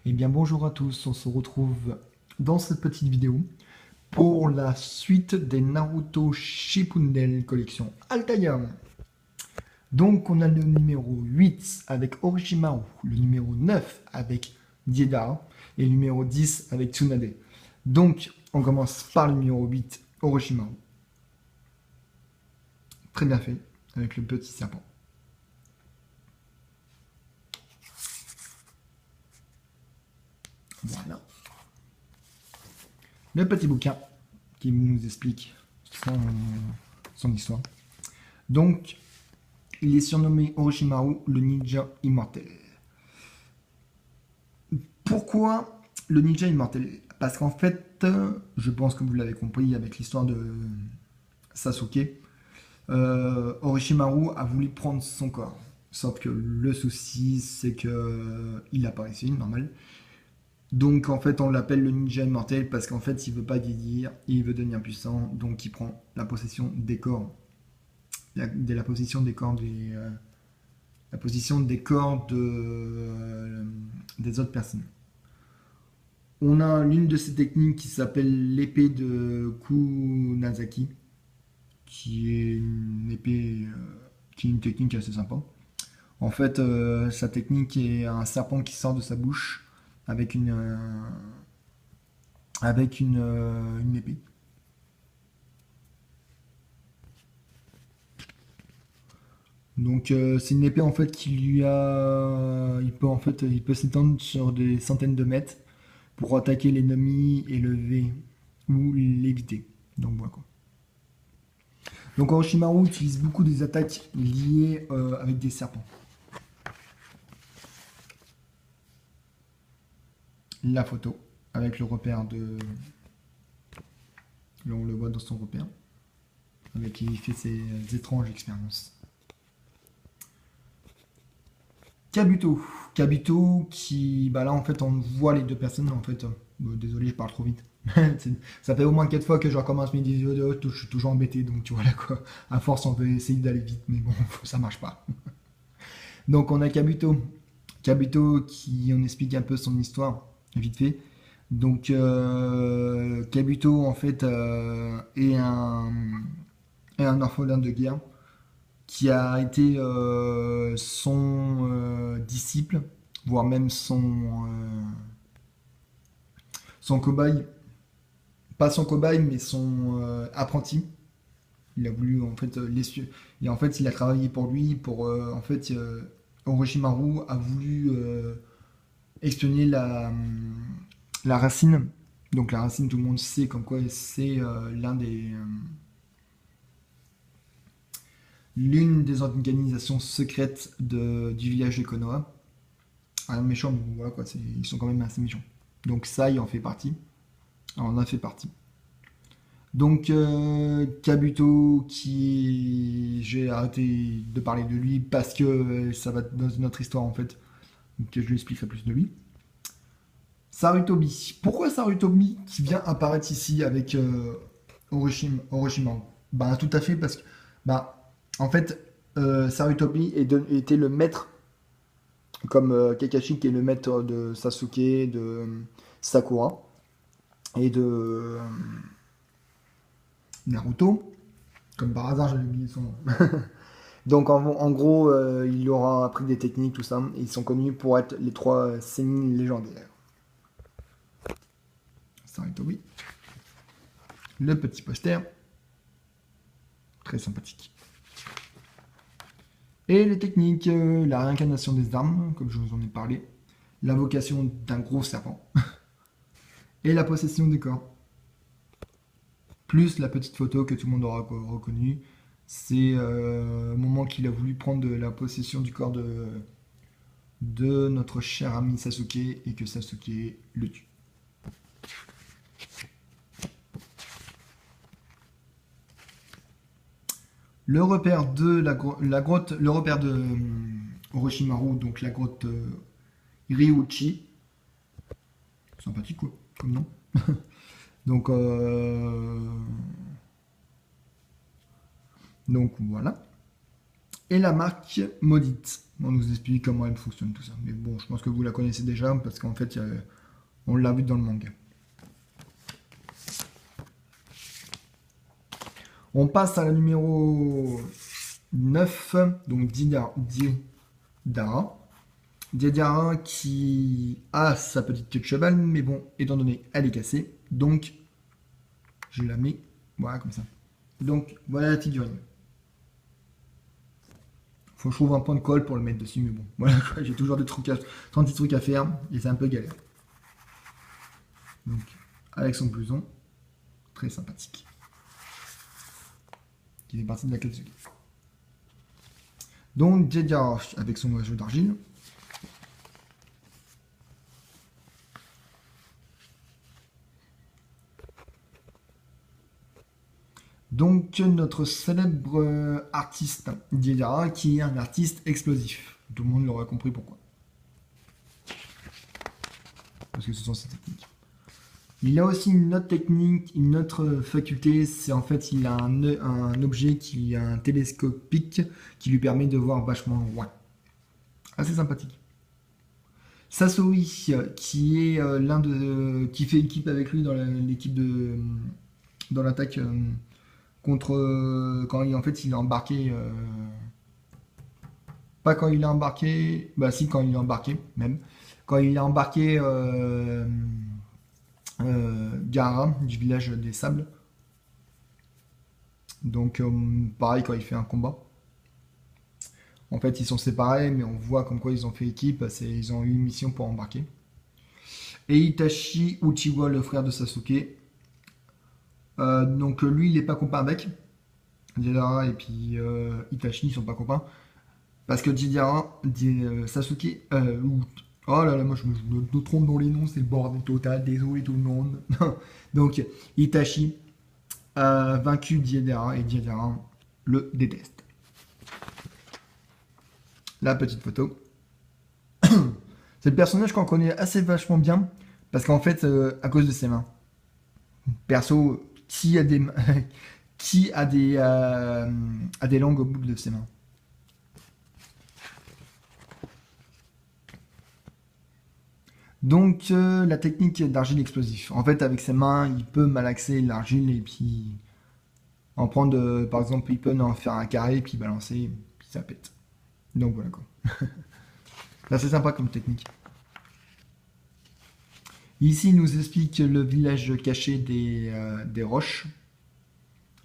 Eh bien bonjour à tous, on se retrouve dans cette petite vidéo pour la suite des Naruto Shippuden collection Altaïa. Donc on a le numéro 8 avec Orochimaru, le numéro 9 avec Deidara et le numéro 10 avec Tsunade. Donc on commence par le numéro 8, Orochimaru. Très bien fait, avec le petit serpent. Voilà. Le petit bouquin qui nous explique son histoire. Donc, il est surnommé Orochimaru, le ninja immortel. Pourquoi le ninja immortel? Parce qu'en fait, je pense que vous l'avez compris avec l'histoire de Sasuke, Orochimaru a voulu prendre son corps. Sauf que le souci, c'est que il n'a pas réussi, normal. Donc en fait, on l'appelle le ninja immortel parce qu'en fait, il veut pas vieillir, il veut devenir puissant, donc il prend la possession des corps, la possession des corps la position des corps des autres personnes. On a l'une de ces techniques qui s'appelle l'épée de Kunazaki, qui est une épée, qui est une technique assez sympa. En fait, sa technique est un serpent qui sort de sa bouche avec une épée. Donc c'est une épée en fait il peut s'étendre sur des centaines de mètres pour attaquer l'ennemi et lever ou l'éviter. Donc voilà quoi. Donc Orochimaru utilise beaucoup des attaques liées avec des serpents. La photo avec le repère de... Là on le voit dans son repère. Avec qui il fait ses étranges expériences. Kabuto. Kabuto qui... Bah là en fait on voit les deux personnes en fait. Désolé je parle trop vite. Ça fait au moins 4 fois que je recommence mes vidéos, je suis toujours embêté, donc tu vois là quoi. À force, on veut essayer d'aller vite, mais bon, ça marche pas. Donc on a Kabuto. Kabuto qui, on explique un peu son histoire, vite fait. Donc Kabuto en fait est un orphelin de guerre qui a été son disciple, voire même son cobaye, pas son cobaye, mais son apprenti. Il a voulu en fait l'essuyer. Et en fait, il a travaillé pour lui. Pour en fait, Orochimaru a voulu espionner la racine. Donc la racine, tout le monde sait comme quoi c'est l'une des organisations secrètes du village de Konoha. Un méchant, mais voilà quoi, ils sont quand même assez méchants. Donc ça, il en fait partie. Alors, on en a fait partie. Donc Kabuto qui j'ai arrêté de parler de lui parce que ça va dans une autre histoire en fait que je lui expliquerai plus de lui. Sarutobi. Pourquoi Sarutobi qui vient apparaître ici avec Orochimaru? Bah tout à fait parce que bah en fait Sarutobi était le maître comme Kakashi qui est le maître de Sasuke, de Sakura et de Naruto. Comme par hasard, j'avais oublié son nom. Donc en gros, il aura appris des techniques, tout ça. Et ils sont connus pour être les trois Sennin légendaires. Sarutobi. Le petit poster. Très sympathique. Et les techniques, la réincarnation des armes, comme je vous en ai parlé. L'invocation d'un gros serpent. Et la possession des corps. Plus la petite photo que tout le monde aura reconnue. C'est au moment qu'il a voulu prendre la possession du corps de notre cher ami Sasuke et que Sasuke le tue. Le repère de la grotte, le repère de Orochimaru, donc la grotte Ryuchi. Sympathique quoi, comme nom. donc, donc voilà. et la marque Maudite. On nous explique comment elle fonctionne, tout ça. Mais bon, je pense que vous la connaissez déjà, parce qu'en fait, on l'a vu dans le manga. On passe à la numéro 9, donc Diedara. Diedara qui a sa petite queue de cheval, mais bon, étant donné elle est cassée, donc je la mets, voilà, comme ça. Donc, voilà la figurine. Faut que je trouve un point de colle pour le mettre dessus, mais bon, voilà quoi, j'ai toujours des trucs 30 trucs à faire, et c'est un peu galère. Donc, avec son blouson, très sympathique. Qui fait partie de la Katsuki. Donc, Diedara avec son oiseau d'argile. Donc, notre célèbre artiste Diedara, qui est un artiste explosif. Tout le monde l'aura compris pourquoi. Parce que ce sont ses techniques. Il a aussi une autre technique, une autre faculté, c'est en fait il a un objet qui a un télescopique qui lui permet de voir vachement loin. Assez sympathique. Sasori, qui est l'un de qui fait équipe avec lui dans l'équipe de dans l'attaque contre quand en fait il est embarqué pas quand il est embarqué, bah si quand il est embarqué même quand il est embarqué Gaara du village des sables. Donc pareil quand il fait un combat. En fait ils sont séparés mais on voit comme quoi ils ont fait équipe, ils ont eu une mission pour embarquer. Et Itachi Uchiwa, le frère de Sasuke. Donc lui il est pas copain avec Deidara et puis Itachi ils sont pas copains. Parce que Sasuke, oh là là, moi je me trompe dans les noms, c'est le bordel total, désolé tout le monde. Donc Itachi a vaincu Deidara et Deidara le déteste. La petite photo. C'est le personnage qu'on connaît assez vachement bien, parce qu'en fait, à cause de ses mains. Perso, qui a des, qui a des langues au bout de ses mains. Donc la technique d'argile explosif. En fait, avec ses mains, il peut malaxer l'argile et puis en prendre, par exemple, il peut en faire un carré, puis balancer, puis ça pète. Donc voilà quoi. C'est assez sympa comme technique. Ici, il nous explique le village caché des roches,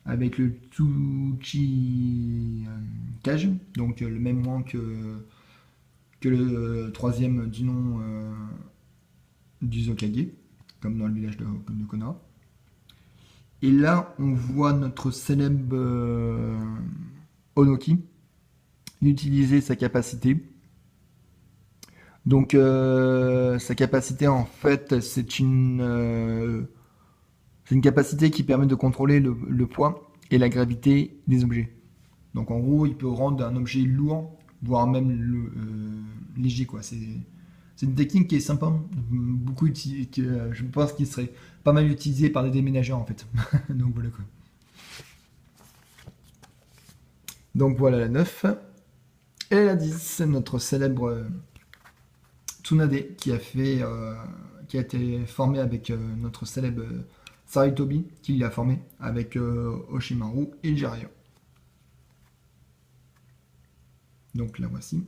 avec le Tsuchi Kage, donc le même rang que le troisième du nom du Zokage, comme dans le village de Konoha. Et là, on voit notre célèbre Onoki utiliser sa capacité. Donc, sa capacité, en fait, c'est une capacité qui permet de contrôler le poids et la gravité des objets. Donc, en gros, il peut rendre un objet lourd, voire même léger, quoi. C'est une technique qui est sympa, beaucoup utilisée, je pense qu'il serait pas mal utilisé par des déménageurs en fait. Donc voilà quoi. Donc voilà la 9. Et la 10, c'est notre célèbre Tsunade qui a été formé avec notre célèbre Sarutobi, qui l'a formé avec Oshimaru et Jiraiya. Donc la voici.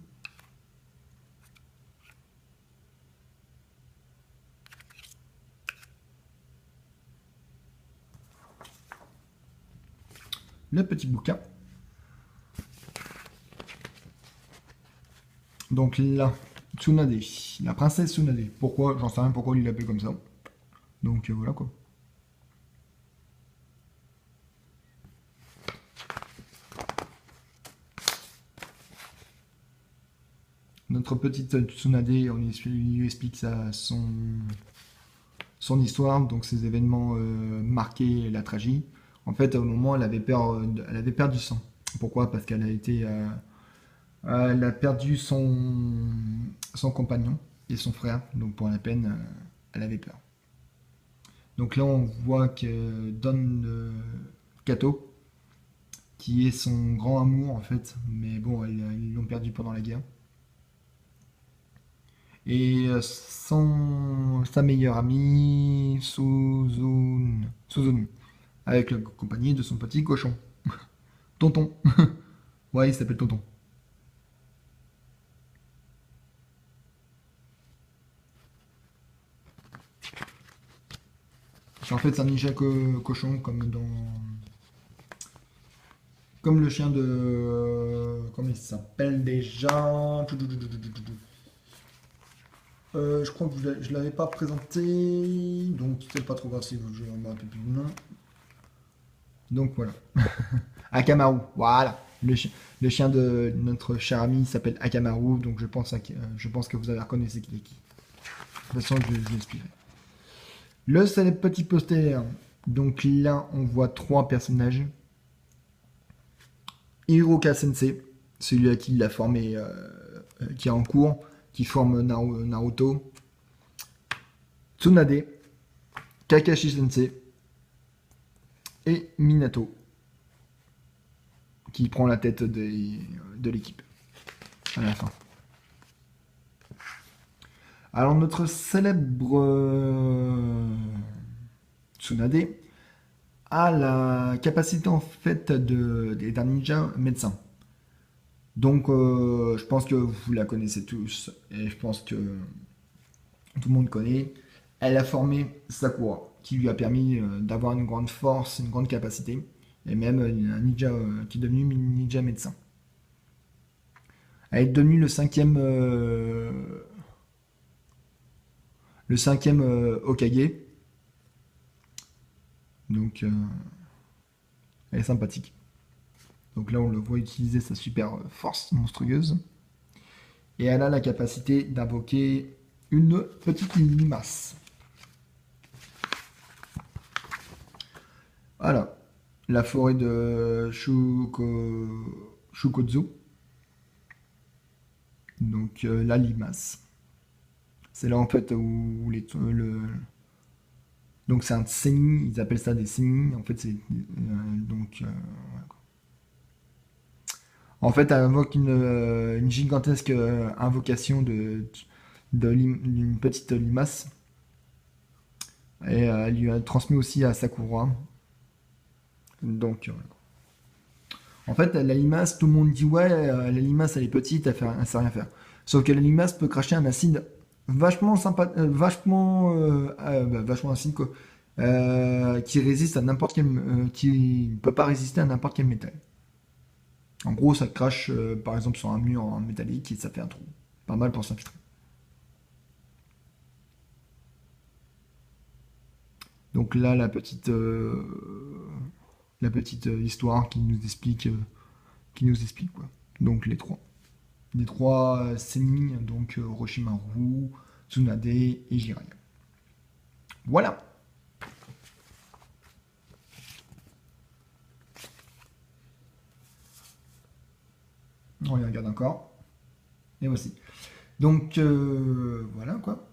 Le petit bouquin. Donc là, Tsunade, la princesse Tsunade. Pourquoi? J'en sais rien pourquoi il l'appelle comme ça. Donc voilà quoi. Notre petite Tsunade, on lui explique son histoire, donc ses événements marqués la tragédie. En fait, au moment, elle avait perdu sang. Pourquoi? Parce elle a perdu son compagnon et son frère, donc pour la peine, elle avait peur. Donc là, on voit que Don Kato, qui est son grand amour en fait, mais bon, ils l'ont perdu pendant la guerre. Et sa meilleure amie, Suzune, avec la compagnie de son petit cochon, Tonton. Ouais, il s'appelle Tonton. En fait, c'est un ninja cochon, comme le chien de. Comment il s'appelle déjà? Je crois que je l'avais pas présenté, donc c'est pas trop grave si je me rappelle plus du nom. Donc voilà. Akamaru, voilà. Le chien de notre cher ami s'appelle Akamaru, donc je pense que vous avez reconnu c'est qui est qui. De toute façon, je l'expliquerai. Le célèbre petit poster. Donc là, on voit trois personnages. Hiroka Sensei, celui à qui il a formé, qui est en cours, qui forme Naruto. Tsunade, Kakashi Sensei et Minato, qui prend la tête de l'équipe à la fin. Alors notre célèbre Tsunade a la capacité en fait d'un ninja médecin. Donc je pense que vous la connaissez tous et je pense que tout le monde connaît. Elle a formé Sakura, qui lui a permis d'avoir une grande force, une grande capacité, et même un ninja qui est devenu ninja médecin. Elle est devenue le cinquième Hokage. Donc elle est sympathique. Donc là on le voit utiliser sa super force monstrueuse. Et elle a la capacité d'invoquer une petite limace. Voilà, la forêt de Shukozu. Donc la limace. C'est là en fait où donc c'est un senin, ils appellent ça des senin. En fait c'est voilà. En fait elle invoque une gigantesque invocation d'une petite limace. Et elle lui a transmis aussi à Sakura. Donc en fait, la limace, tout le monde dit ouais, la limace elle est petite, elle sait rien faire. Sauf que la limace peut cracher un acide vachement sympa, vachement acide quoi, qui résiste à n'importe quel, qui peut pas résister à n'importe quel métal. En gros, ça crache par exemple sur un mur en métallique et ça fait un trou, pas mal pour s'infiltrer. Donc là, la petite histoire qui nous explique quoi. Donc les trois Sennin, donc Orochimaru, Tsunade et Jiraiya. Voilà. On les regarde encore. Et voici. Donc voilà quoi.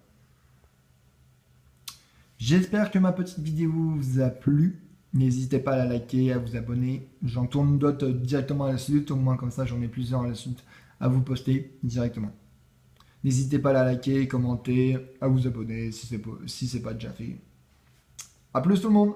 J'espère que ma petite vidéo vous a plu. N'hésitez pas à la liker, à vous abonner. J'en tourne d'autres directement à la suite. Au moins comme ça j'en ai plusieurs à la suite à vous poster directement. N'hésitez pas à la liker, commenter, à vous abonner si c'est pas déjà fait. A plus tout le monde!